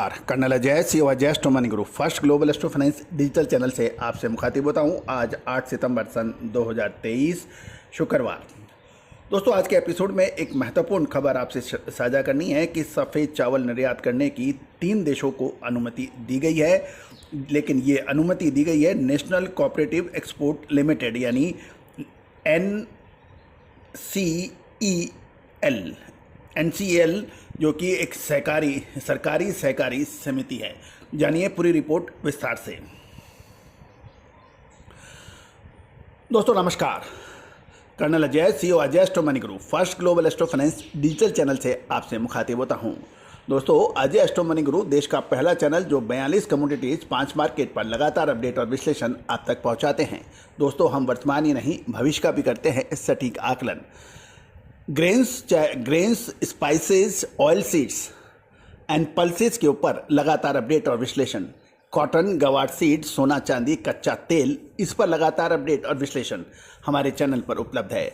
नमस्कार, colonel Ajay C Ajay astro money group first global astro finance digital channel से आपसे मुखातिब होता हूं। आज 8 सितंबर सन 2023 शुक्रवार। दोस्तों, आज के एपिसोड में एक महत्वपूर्ण खबर आपसे साझा करनी है कि सफ़ेद चावल निर्यात करने की 3 देशों को अनुमति दी गई है। लेकिन ये अनुमति दी गई है नेशनल कोऑपरेटिव एक्सपोर्ट लिमिटेड यानी NCEL जो कि एक सरकारी सहकारी समिति है। जानिए पूरी रिपोर्ट विस्तार से। दोस्तों नमस्कार, colonel Ajay CEO Ajay astro money group first global astro finance digital channel से आपसे मुखातिब होता हूं। दोस्तों, अजय एस्ट्रो मनी ग्रुप देश का पहला चैनल जो 42 कमोडिटीज 5 मार्केट पर लगातार अपडेट और विश्लेषण आप तक पहुंचाते हैं। दोस्तों, हम वर्तमान ही नहीं भविष्य का भी करते हैं सटीक आकलन। Grains, spices, oil seeds and pulses के ऊपर लगातार अपडेट और विश्लेषण। कॉटन, गवार सीड, सोना चांदी, कच्चा तेल, इस पर लगातार अपडेट और विश्लेषण हमारे चैनल पर उपलब्ध है।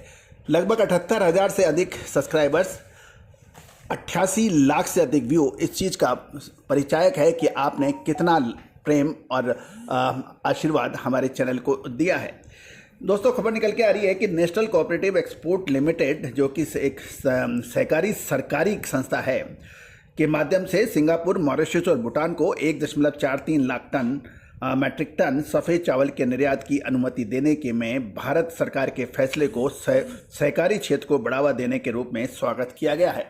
लगभग 78,000 से अधिक सब्सक्राइबर्स, 88 लाख से अधिक व्यू इस चीज़ का परिचायक है कि आपने कितना प्रेम और आशीर्वाद हमारे चैनल को दिया है। दोस्तों, खबर निकल के आ रही है कि नेशनल कोऑपरेटिव एक्सपोर्ट लिमिटेड जो कि एक सहकारी सरकारी संस्था है के माध्यम से सिंगापुर, मॉरिशस और भूटान को 1.43 लाख मैट्रिक टन सफ़ेद चावल के निर्यात की अनुमति देने के में भारत सरकार के फैसले को सहकारी क्षेत्र को बढ़ावा देने के रूप में स्वागत किया गया है।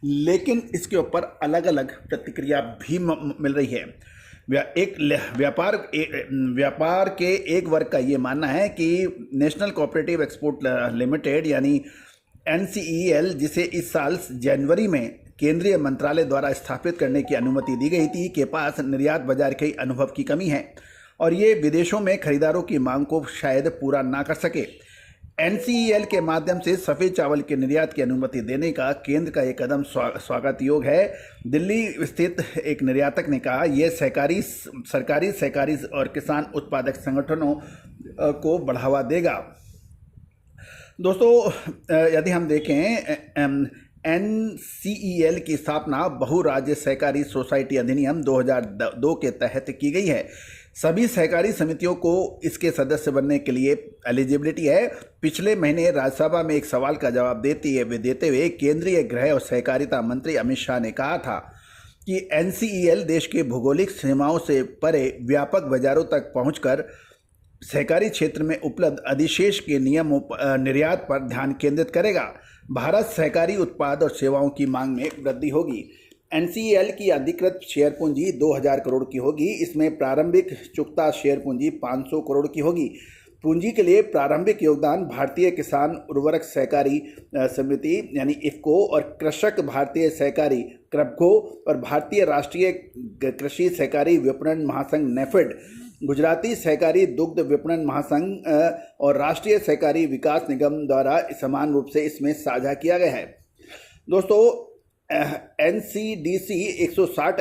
लेकिन इसके ऊपर अलग अलग प्रतिक्रिया भी मिल रही है। व्यापार के एक वर्ग का ये मानना है कि नेशनल कोऑपरेटिव एक्सपोर्ट लिमिटेड यानी NCEL, जिसे इस साल जनवरी में केंद्रीय मंत्रालय द्वारा स्थापित करने की अनुमति दी गई थी, के पास निर्यात बाजार के अनुभव की कमी है और ये विदेशों में खरीदारों की मांग को शायद पूरा ना कर सके। NCEL के माध्यम से सफ़ेद चावल के निर्यात की अनुमति देने का केंद्र का एक कदम स्वागत योग है। दिल्ली स्थित एक निर्यातक ने कहा, यह सरकारी सहकारी और किसान उत्पादक संगठनों को बढ़ावा देगा। दोस्तों, यदि हम देखें NCEL की स्थापना बहुराज्य सहकारी सोसाइटी अधिनियम 2002 के तहत की गई है। सभी सहकारी समितियों को इसके सदस्य बनने के लिए एलिजिबिलिटी है। पिछले महीने राज्यसभा में एक सवाल का जवाब देते हुए केंद्रीय गृह और सहकारिता मंत्री अमित शाह ने कहा था कि NCEL देश के भौगोलिक सीमाओं से परे व्यापक बाजारों तक पहुंचकर सहकारी क्षेत्र में उपलब्ध अधिशेष के निर्यात पर ध्यान केंद्रित करेगा। भारत सहकारी उत्पाद और सेवाओं की मांग में वृद्धि होगी। NCEL की अधिकृत शेयर पूंजी 2000 करोड़ की होगी। इसमें प्रारंभिक चुकता शेयर पूंजी 500 करोड़ की होगी। पूंजी के लिए प्रारंभिक योगदान भारतीय किसान उर्वरक सहकारी समिति यानी IFFCO और कृषक भारतीय सहकारी KREPCO और भारतीय राष्ट्रीय कृषि सहकारी विपणन महासंघ NAFED, गुजराती सहकारी दुग्ध विपणन महासंघ और राष्ट्रीय सहकारी विकास निगम द्वारा समान रूप से इसमें साझा किया गया है। दोस्तों, NCDC 160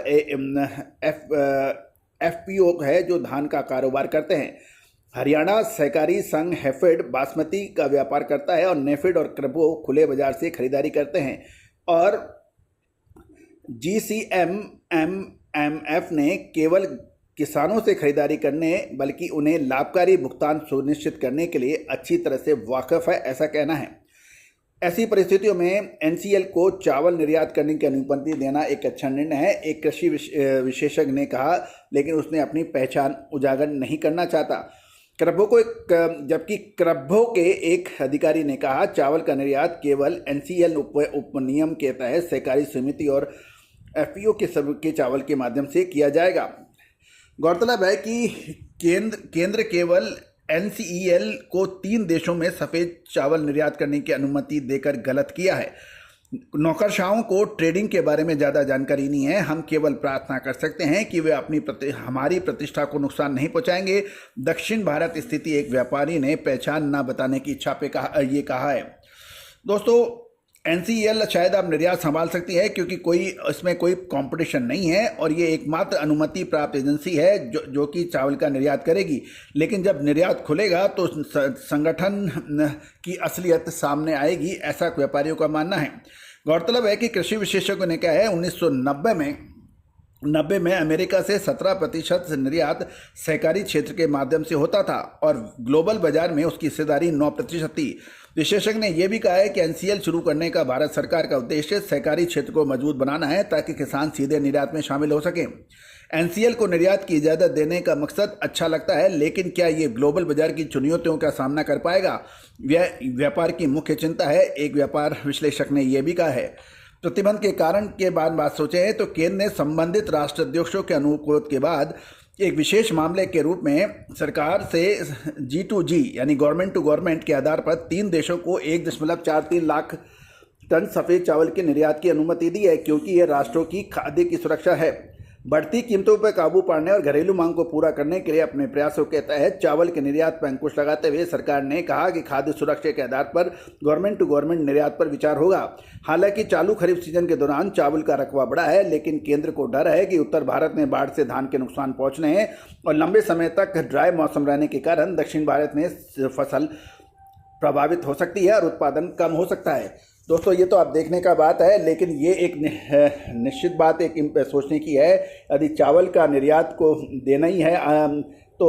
FPO है जो धान का कारोबार करते हैं। हरियाणा सहकारी संघ HEFED बासमती का व्यापार करता है और NAFED और KREPCO खुले बाजार से खरीदारी करते हैं और GCMMF ने केवल किसानों से खरीदारी करने बल्कि उन्हें लाभकारी भुगतान सुनिश्चित करने के लिए अच्छी तरह से वाकिफ है, ऐसा कहना है। ऐसी परिस्थितियों में NCEL को चावल निर्यात करने की अनुमति देना एक अच्छा निर्णय है, एक कृषि विशेषज्ञ ने कहा, लेकिन उसने अपनी पहचान उजागर नहीं करना चाहता। जबकि KREPCO के एक अधिकारी ने कहा, चावल का निर्यात केवल NCEL उपनियम के तहत सहकारी समिति और FPO के चावल के माध्यम से किया जाएगा। गौरतलब है कि केंद्र केवल NCEL को 3 देशों में सफ़ेद चावल निर्यात करने की अनुमति देकर गलत किया है। नौकरशाहों को ट्रेडिंग के बारे में ज़्यादा जानकारी नहीं है। हम केवल प्रार्थना कर सकते हैं कि वे हमारी प्रतिष्ठा को नुकसान नहीं पहुंचाएंगे। दक्षिण भारत स्थिति एक व्यापारी ने पहचान न बताने की इच्छा पे कहा है। दोस्तों, NCEL शायद अब निर्यात संभाल सकती है क्योंकि इसमें कोई कंपटीशन नहीं है और ये एकमात्र अनुमति प्राप्त एजेंसी है जो कि चावल का निर्यात करेगी। लेकिन जब निर्यात खुलेगा तो संगठन की असलियत सामने आएगी, ऐसा व्यापारियों का मानना है। गौरतलब है कि कृषि विशेषज्ञों ने कहा है 1990 में 90 में अमेरिका से 17% निर्यात सहकारी क्षेत्र के माध्यम से होता था और ग्लोबल बाजार में उसकी हिस्सेदारी 9% थी। विशेषज्ञ ने यह भी कहा है कि एनसीएल शुरू करने का भारत सरकार का उद्देश्य सहकारी क्षेत्र को मजबूत बनाना है ताकि किसान सीधे निर्यात में शामिल हो सकें। एनसीएल को निर्यात की इजाज़त देने का मकसद अच्छा लगता है, लेकिन क्या ये ग्लोबल बाजार की चुनौतियों का सामना कर पाएगा? यह व्यापार की मुख्य चिंता है। एक व्यापार विश्लेषक ने यह भी कहा है। प्रतिबंध के कारण के बाद बात सोचें तो केंद्र ने संबंधित राष्ट्राध्यक्षों के अनुरोध के बाद एक विशेष मामले के रूप में सरकार से G2G यानी गवर्नमेंट टू गवर्नमेंट के आधार पर 3 देशों को 1.43 लाख टन सफ़ेद चावल के निर्यात की अनुमति दी है, क्योंकि यह राष्ट्रों की खाद्य की सुरक्षा है। बढ़ती कीमतों पर काबू पाने और घरेलू मांग को पूरा करने के लिए अपने प्रयासों के तहत चावल के निर्यात पर अंकुश लगाते हुए सरकार ने कहा कि खाद्य सुरक्षा के आधार पर गवर्नमेंट टू गवर्नमेंट निर्यात पर विचार होगा। हालांकि चालू खरीफ सीजन के दौरान चावल का रकबा बढ़ा है, लेकिन केंद्र को डर है कि उत्तर भारत में बाढ़ से धान के नुकसान पहुंचने हैं और लंबे समय तक ड्राई मौसम रहने के कारण दक्षिण भारत में फसल प्रभावित हो सकती है और उत्पादन कम हो सकता है। दोस्तों, ये तो आप देखने का बात है, लेकिन ये एक निश्चित बात एक सोचने की है। यदि चावल का निर्यात को देना ही है तो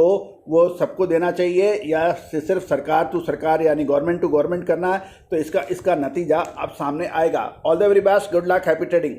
वो सबको देना चाहिए या सिर्फ सरकार टू सरकार यानी गवर्नमेंट टू गवर्नमेंट करना है, तो इसका नतीजा अब सामने आएगा। All the very best, good luck, happy trading.